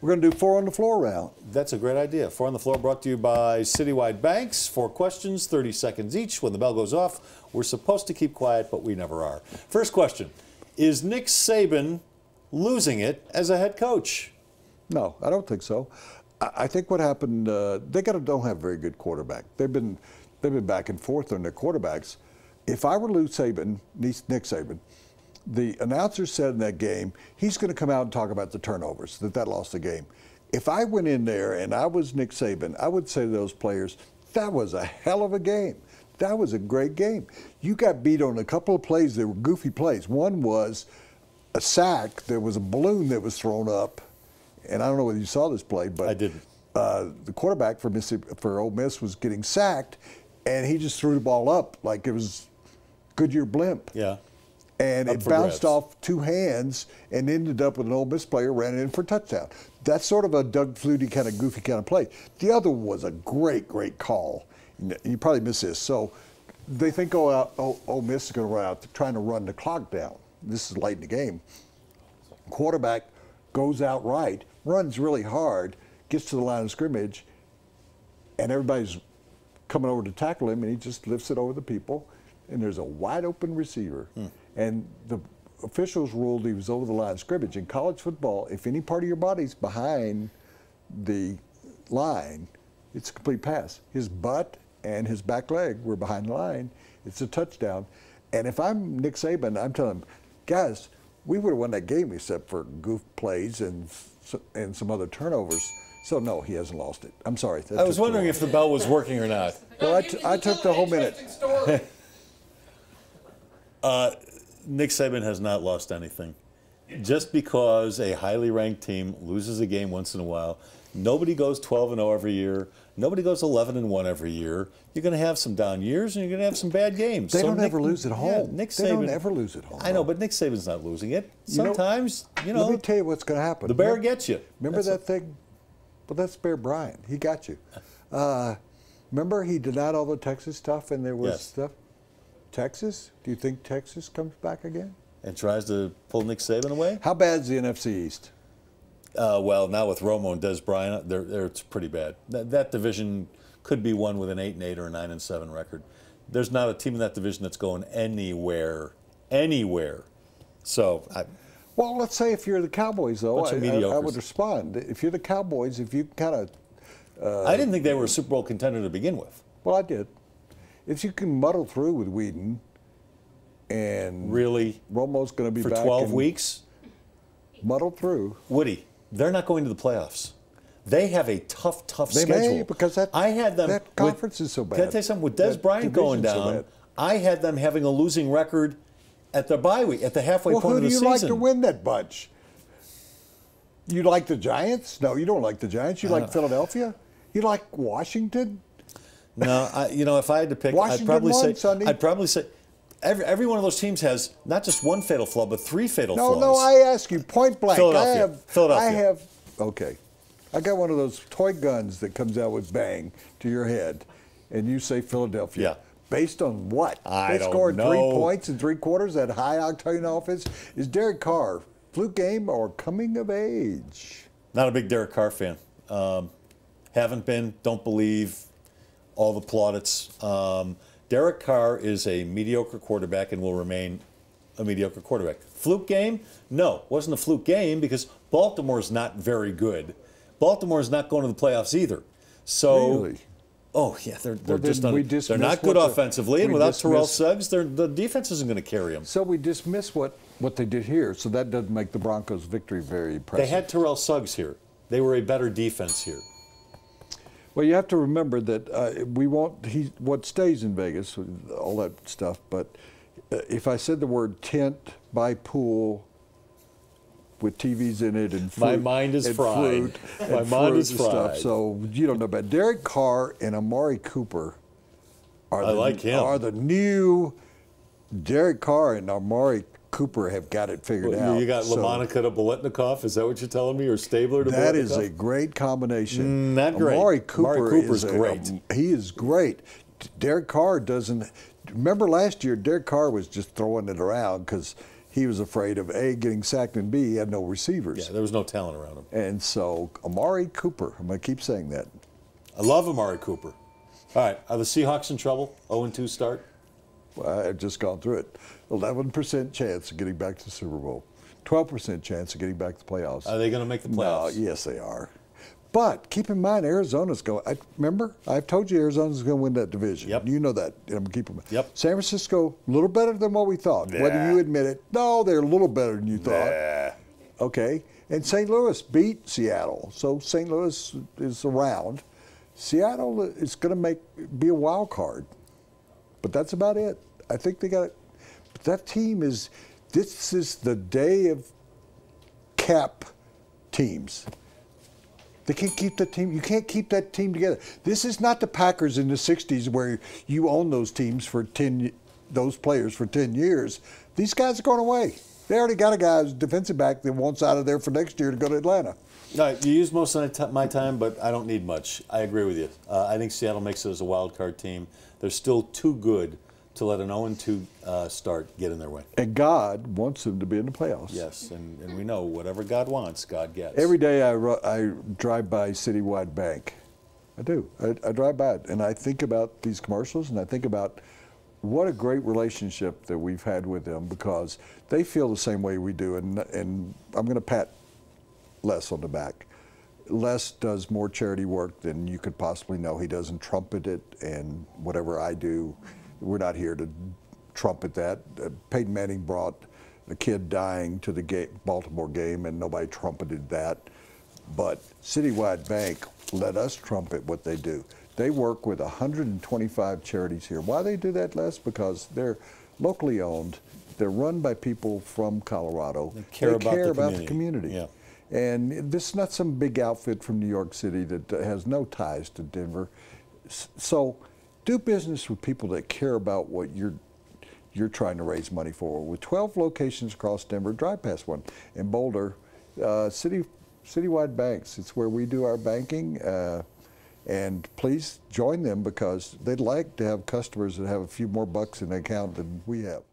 We're going to do 4 on the floor round. That's a great idea. 4 on the floor brought to you by Citywide Banks. 4 questions, 30 seconds each. When the bell goes off, we're supposed to keep quiet, but we never are. First question, is Nick Saban losing it as a head coach? No, I don't think so. I think what happened, they don't have a very good quarterback. They've been back and forth on their quarterbacks. If I were Nick Saban, the announcer said in that game, he's going to come out and talk about the turnovers, that lost the game. If I went in there and I was Nick Saban, I would say to those players, that was a hell of a game. That was a great game. You got beat on a couple of plays that were goofy plays. One was a sack. There was a balloon that was thrown up. And I don't know whether you saw this play, but I didn't. The quarterback for Ole Miss was getting sacked, and he just threw the ball up like it was Goodyear blimp. Yeah. And it bounced off 2 hands and ended up with an Ole Miss player ran it in for a touchdown. That's sort of a Doug Flutie kind of goofy kind of play. The other was a great, great call. You probably missed this. So they think, Ole Miss is going to run out trying to run the clock down. This is late in the game. Quarterback goes out right, runs really hard, gets to the line of scrimmage, and everybody's coming over to tackle him, and he just lifts it over the people, and there's a wide open receiver. And the officials ruled he was over the line of scrimmage. In college football, if any part of your body's behind the line, it's a complete pass. His butt and his back leg were behind the line. It's a touchdown. And if I'm Nick Saban, I'm telling him, guys, we would have won that game except for goof plays and some other turnovers. So, no, he hasn't lost it. I'm sorry. I was wondering if the bell was working or not. Well, I took the whole minute. Nick Saban has not lost anything. Just because a highly ranked team loses a game once in a while, nobody goes 12-0 every year. Nobody goes 11-1 every year. You're going to have some down years, and you're going to have some bad games. They don't ever lose at home. Nick Saban, they don't ever lose at home. I know, but Nick Saban's not losing it. Sometimes, Let me tell you what's going to happen. The bear gets you. Remember that thing? Well, that's Bear Bryant. He got you. Remember he denied all the Texas stuff, and there was stuff? Texas? Do you think Texas comes back again? And tries to pull Nick Saban away? How bad's the NFC East? Well, now with Romo and Des Bryant, it's pretty bad. That division could be won with an 8-8 or a 9-7 record. There's not a team in that division that's going anywhere. So, well, let's say if you're the Cowboys, though, I would respond. If you're the Cowboys, if you kind of... I didn't think they were a Super Bowl contender to begin with. Well, I did. If you can muddle through with Whedon and really Romo's going to be for back 12 weeks, muddle through. Woody, they're not going to the playoffs. They have a tough they schedule. May, because that conference is so bad. Can I tell you something? With Des Bryant going down, I had them having a losing record at the bye week, at the halfway point of the season. Well, who do you like to win that bunch? You like the Giants? No, you don't like the Giants. You like Philadelphia? You like Washington? No, if I had to pick, I'd probably say every one of those teams has not just one fatal flaw, but 3 fatal flaws. No, I ask you point blank. Philadelphia. Okay. I got one of those toy guns that comes out with bang to your head, and you say Philadelphia. Yeah. Based on what? They scored 3 points in 3 quarters at high-octane offense. Is Derek Carr fluke game or coming of age? Not a big Derek Carr fan. Haven't been, don't believe all the plaudits. Derek Carr is a mediocre quarterback and will remain a mediocre quarterback. Fluke game? No, wasn't a fluke game because Baltimore's not very good. Baltimore's not going to the playoffs either. So, really? Oh yeah, they're not good offensively, and without Terrell Suggs, the defense isn't going to carry them. So we dismiss what they did here. So that doesn't make the Broncos' victory very impressive. They had Terrell Suggs here. They were a better defense here. Well, you have to remember that what stays in Vegas, all that stuff. But if I said the word tent by pool with TVs in it and fruit, my mind is fried. My mind is fried. Stuff, so you don't know about Derek Carr and Amari Cooper. Are the new Derek Carr and Amari Cooper have got it figured out. You got LaMonica to Biletnikoff, is that what you're telling me, or Stabler to Biletnikoff? That is a great combination. Not great. Amari Cooper's great. He is great. Derek Carr doesn't. Remember last year, Derek Carr was just throwing it around because he was afraid of A, getting sacked, and B, he had no receivers. Yeah, there was no talent around him. And so Amari Cooper, I'm going to keep saying that. I love Amari Cooper. All right, are the Seahawks in trouble? 0-2 start? Well, I've just gone through it. 11% chance of getting back to the Super Bowl. 12% chance of getting back to the playoffs. Are they going to make the playoffs? No, yes, they are. But keep in mind, Arizona's going. Remember, I've told you Arizona's going to win that division. Yep. You know that. I'm keeping. Yep. San Francisco, a little better than what we thought. Nah. Whether you admit it, no, they're a little better than you thought. Nah. Okay. And St. Louis beat Seattle, so St. Louis is around. Seattle is going to be a wild card, but that's about it. I think they got it. But that team is. This is the day of cap teams. They can't keep that team. You can't keep that team together. This is not the Packers in the '60s where you own those teams for those players for 10 years. These guys are going away. They already got a guy who's defensive back that wants out of there for next year to go to Atlanta. No, you use most of my time, but I don't need much. I agree with you. I think Seattle makes it as a wild card team. They're still too good to let an 0-2 start get in their way. And God wants them to be in the playoffs. Yes, and we know whatever God wants, God gets. Every day I drive by Citywide Bank. I do. I drive by it, and I think about these commercials, and I think about what a great relationship that we've had with them because they feel the same way we do. And I'm going to pat Les on the back. Les does more charity work than you could possibly know. He doesn't trumpet it, and whatever I do, we're not here to trumpet that. Peyton Manning brought a kid dying to the Baltimore game, and nobody trumpeted that. But Citywide Bank let us trumpet what they do. They work with 125 charities here. Why they do that, Les? Because they're locally owned. They're run by people from Colorado. They care about the community. Yeah. And this is not some big outfit from New York City that has no ties to Denver. So do business with people that care about what you're trying to raise money for. With 12 locations across Denver, drive past one. In Boulder, Citywide Banks, it's where we do our banking. And please join them because they'd like to have customers that have a few more bucks in their account than we have.